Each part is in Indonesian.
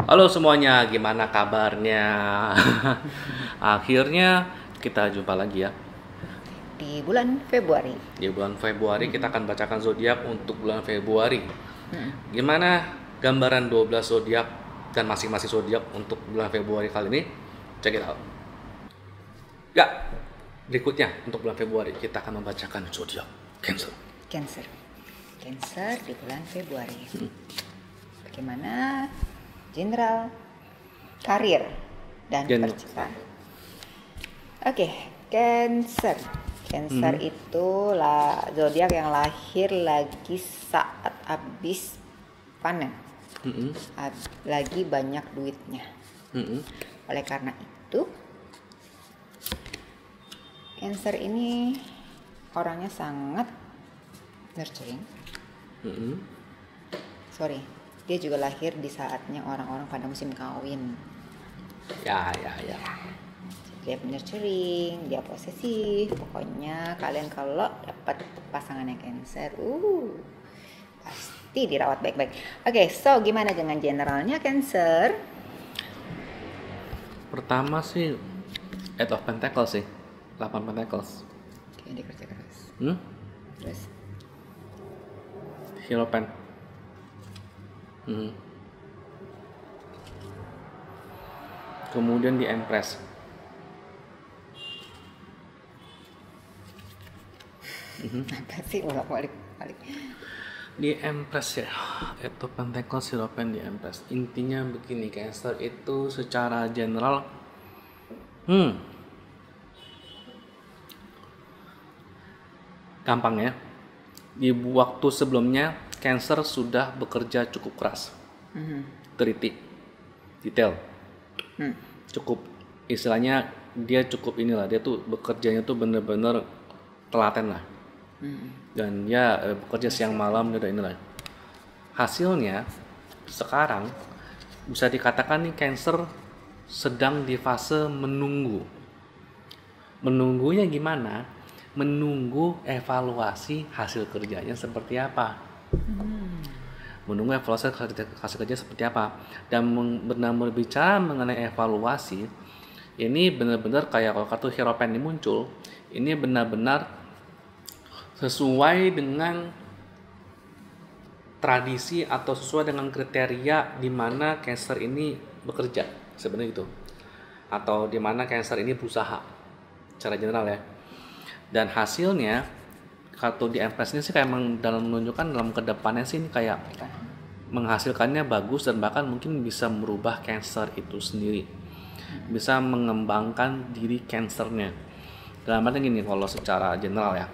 Halo semuanya, gimana kabarnya? Akhirnya kita jumpa lagi ya. Di bulan Februari. Di bulan Februari kita akan bacakan zodiak untuk bulan Februari. Mm-mm. Gimana gambaran 12 zodiak dan masing-masing zodiak untuk bulan Februari kali ini? Check it out. Ya, berikutnya untuk bulan Februari kita akan membacakan zodiak Cancer. Cancer. Cancer di bulan Februari. Bagaimana general karir dan percintaan? Oke, Cancer. Cancer itu zodiak yang lahir lagi saat habis panen. Lagi banyak duitnya. Oleh karena itu, Cancer ini orangnya sangat nurturing. Dia juga lahir di saatnya orang-orang pada musim kawin. Ya. Dia nurturing, dia posesif. Pokoknya kalian kalau dapat pasangannya Cancer, pasti dirawat baik-baik. Oke, so gimana dengan generalnya Cancer? Pertama sih Eight of Pentacles sih, 8 Pentacles. Oke, dia kerja keras. Terus Hierophant. Kemudian di Empress. apa sih balik Di Empress ya, itu Pentacles, Hierophant di Empress. Intinya begini, Cancer itu secara general gampang ya. Di waktu sebelumnya Cancer sudah bekerja cukup keras, teliti, detail, cukup istilahnya dia cukup inilah, dia tuh bekerjanya tuh bener-bener telaten lah, dan ya bekerja siang malam udah inilah. Hasilnya sekarang bisa dikatakan nih Cancer sedang di fase menunggu. Menunggunya gimana? Menunggu evaluasi hasil kerjanya seperti apa. Menunggu evaluasi hasil kerja seperti apa. Dan benar berbicara mengenai evaluasi, ini benar-benar kayak kalau kartu Hierophant ini muncul, ini benar-benar sesuai dengan tradisi atau sesuai dengan kriteria di mana Cancer ini bekerja sebenarnya itu, atau di mana Cancer ini berusaha secara general ya. Dan hasilnya kartu di Empress ini sih kayak dalam menunjukkan dalam kedepannya sih ini kayak menghasilkannya bagus, dan bahkan mungkin bisa merubah Cancer itu sendiri, bisa mengembangkan diri Cancernya. Dalam arti gini, kalau secara general ya,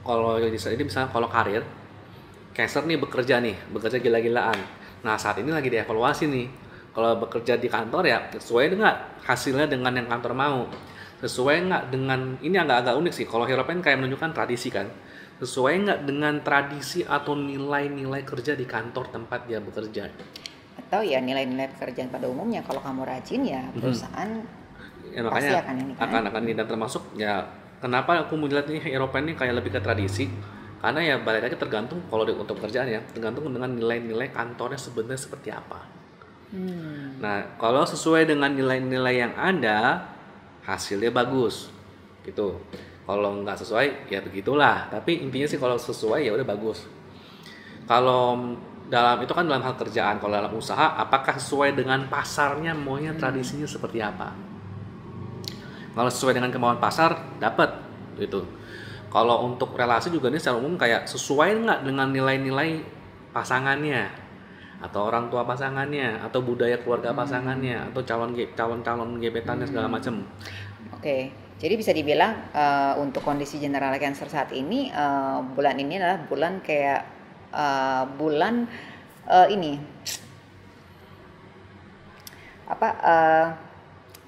kalau ini misalnya kalau karir Cancer nih bekerja gila-gilaan. Nah saat ini lagi dievaluasi nih. Kalau bekerja di kantor ya sesuai dengan hasilnya dengan yang kantor mau. Sesuai nggak dengan, ini agak-agak unik sih. Kalau Hierophant kayak menunjukkan tradisi kan. Sesuai nggak dengan tradisi atau nilai-nilai kerja di kantor tempat dia bekerja. Atau ya nilai-nilai pekerjaan pada umumnya, kalau kamu rajin ya perusahaan Ya, pasti makanya akan ini kan. akan ini, dan termasuk ya kenapa aku melihat ini Hierophant ini kayak lebih ke tradisi. Karena ya balik lagi tergantung kalau untuk pekerjaan ya, tergantung dengan nilai-nilai kantornya sebenarnya seperti apa. Nah, kalau sesuai dengan nilai-nilai yang ada, hasilnya bagus, gitu. Kalau nggak sesuai, ya begitulah. Tapi intinya sih kalau sesuai ya udah bagus. Kalau dalam itu kan dalam hal kerjaan, kalau dalam usaha, apakah sesuai dengan pasarnya, maunya tradisinya seperti apa? Kalau sesuai dengan kemauan pasar, dapat, gitu. Kalau untuk relasi juga ini secara umum kayak sesuai nggak dengan nilai-nilai pasangannya, atau orang tua pasangannya, atau budaya keluarga pasangannya, atau calon gebetannya segala macam. Oke, jadi bisa dibilang untuk kondisi general Cancer saat ini, bulan ini adalah bulan kayak bulan ini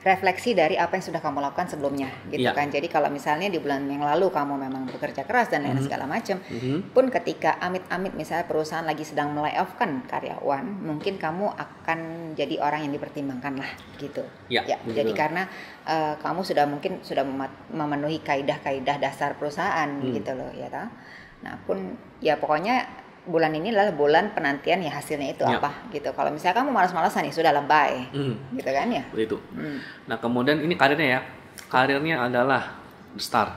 refleksi dari apa yang sudah kamu lakukan sebelumnya, gitu kan. Jadi kalau misalnya di bulan yang lalu kamu memang bekerja keras dan lain segala macam, pun ketika amit-amit misalnya perusahaan lagi sedang melay-off kan karyawan, mungkin kamu akan jadi orang yang dipertimbangkan lah, gitu. Jadi karena kamu mungkin sudah memenuhi kaidah-kaidah dasar perusahaan, gitu loh, ya toh. Nah pun ya pokoknya bulan ini adalah bulan penantian ya hasilnya itu apa gitu. Kalau misalnya kamu malas-malasan ya sudah lebay, gitu kan ya. Begitu. Nah kemudian ini karirnya ya, karirnya adalah the star.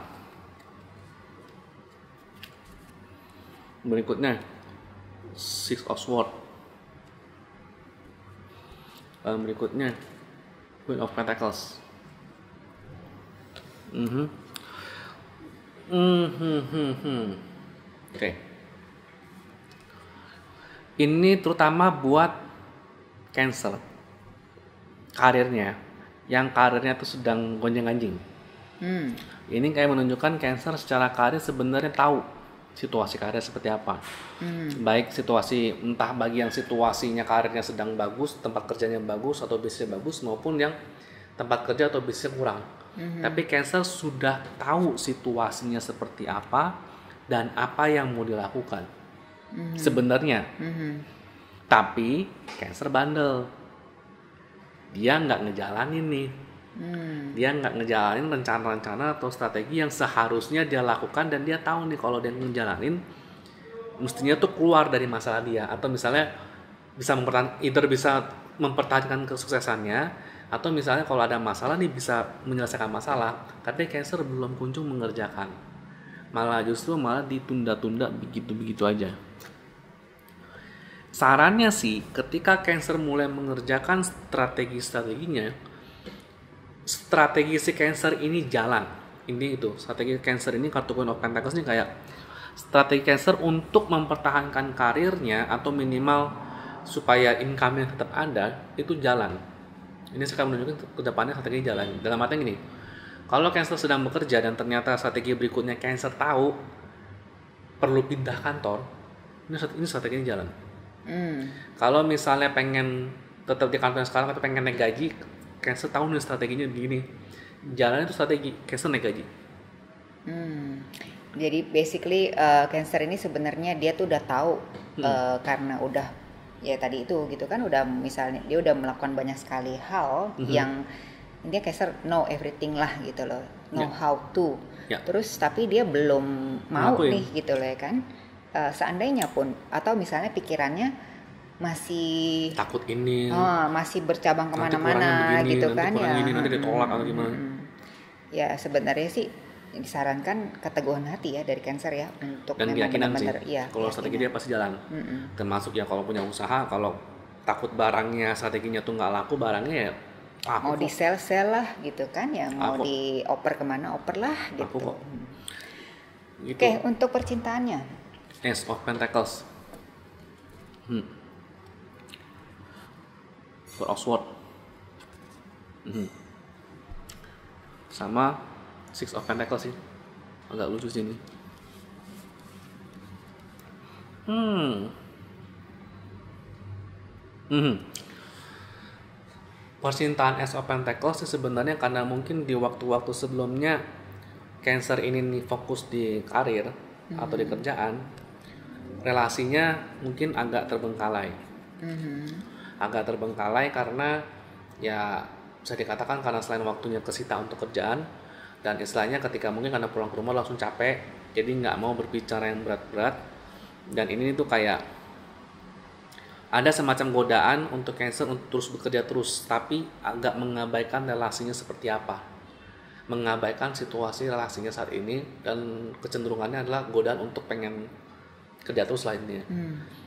Berikutnya Six of Swords. Berikutnya Queen of Pentacles. Oke. Ini terutama buat Cancer. Karirnya, yang karirnya tuh sedang gonjang-ganjing. Ini kayak menunjukkan Cancer secara karir sebenarnya tahu situasi karir seperti apa. Baik situasi, entah bagi yang situasinya karirnya sedang bagus, tempat kerjanya bagus atau bisnisnya bagus, maupun yang tempat kerja atau bisnisnya kurang. Tapi Cancer sudah tahu situasinya seperti apa dan apa yang mau dilakukan sebenarnya. Tapi Cancer bandel, dia nggak ngejalanin nih. Dia nggak ngejalanin rencana-rencana atau strategi yang seharusnya dia lakukan, dan dia tahu nih kalau dia ngejalanin mestinya tuh keluar dari masalah dia, atau misalnya bisa mempertahankan kesuksesannya, atau misalnya kalau ada masalah nih bisa menyelesaikan masalah. Tapi Cancer belum kunjung mengerjakan, malah ditunda-tunda begitu aja. Sarannya sih, ketika Cancer mulai mengerjakan strategi-strateginya, strategi si Cancer ini jalan. Ini itu, strategi Cancer ini, kartu Queen of Pentacles ini kayak strategi Cancer untuk mempertahankan karirnya atau minimal supaya income-nya tetap ada, itu jalan. Ini sekarang menunjukkan ke depannya strategi jalan. Dalam artinya gini, kalau Cancer sedang bekerja dan ternyata strategi berikutnya Cancer tahu perlu pindah kantor, ini strategi ini jalan. Kalau misalnya pengen tetap di kantor yang sekarang tapi pengen naik gaji, Cancer tahu nih strateginya begini, jalannya itu strategi Cancer naik gaji. Jadi basically Cancer ini sebenarnya dia tuh udah tahu karena udah ya tadi itu gitu kan, udah misalnya dia udah melakukan banyak sekali hal yang dia Cancer know everything lah gitu loh, know how to. Terus tapi dia belum mau nih gitu loh ya kan. Seandainya pun atau misalnya pikirannya masih takut ini, masih bercabang kemana-mana gitu kan ya. Nanti ditolak atau gimana? Ya sebenarnya sih disarankan keteguhan hati ya dari Cancer ya, untuk dan keyakinan sih. Ya, kalau strategi dia pasti jalan. Termasuk ya kalau punya usaha, kalau takut barangnya strateginya tuh nggak laku, barangnya ya mau di sell lah gitu kan ya, mau dioper kemana oper lah gitu. Gitu. Oke, untuk percintaannya Ace of Pentacles, Four of Swords, sama Six of Pentacles sih, agak lucu sih ini. Percintaan Ace of Pentacles sih sebenarnya karena mungkin di waktu-waktu sebelumnya Cancer ini nih fokus di karir atau di kerjaan, relasinya mungkin agak terbengkalai. Agak terbengkalai karena ya bisa dikatakan karena selain waktunya kesita untuk kerjaan, dan istilahnya ketika mungkin karena pulang ke rumah langsung capek, jadi nggak mau berbicara yang berat-berat. Dan ini tuh kayak ada semacam godaan untuk Cancer untuk terus bekerja terus, tapi agak mengabaikan relasinya seperti apa, mengabaikan situasi relasinya saat ini, dan kecenderungannya adalah godaan untuk pengen kerja terus lainnya.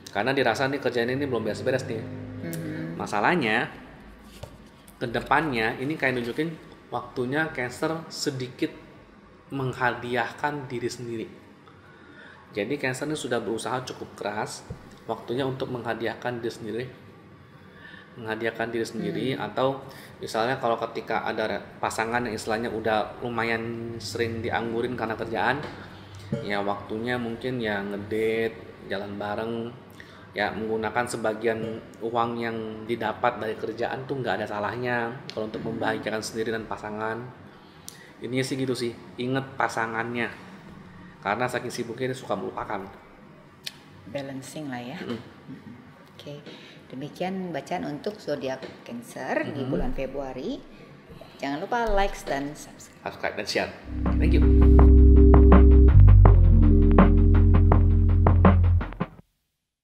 Karena dirasa nih kerjaan ini belum beres-beres nih. Masalahnya kedepannya ini kayak nunjukin waktunya Cancer sedikit menghadiahkan diri sendiri. Jadi Cancer ini sudah berusaha cukup keras, waktunya untuk menghadiahkan diri sendiri. Atau misalnya kalau ketika ada pasangan yang istilahnya udah lumayan sering dianggurin karena kerjaan, ya waktunya mungkin ya ngedate, jalan bareng, ya menggunakan sebagian uang yang didapat dari kerjaan tuh nggak ada salahnya kalau untuk membahagiakan sendiri dan pasangan. Ini sih gitu sih, inget pasangannya, karena saking sibuknya dia suka melupakan. Balancing lah ya. Oke. Demikian bacaan untuk zodiak Cancer di bulan Februari. Jangan lupa like dan subscribe Dan share. Thank you.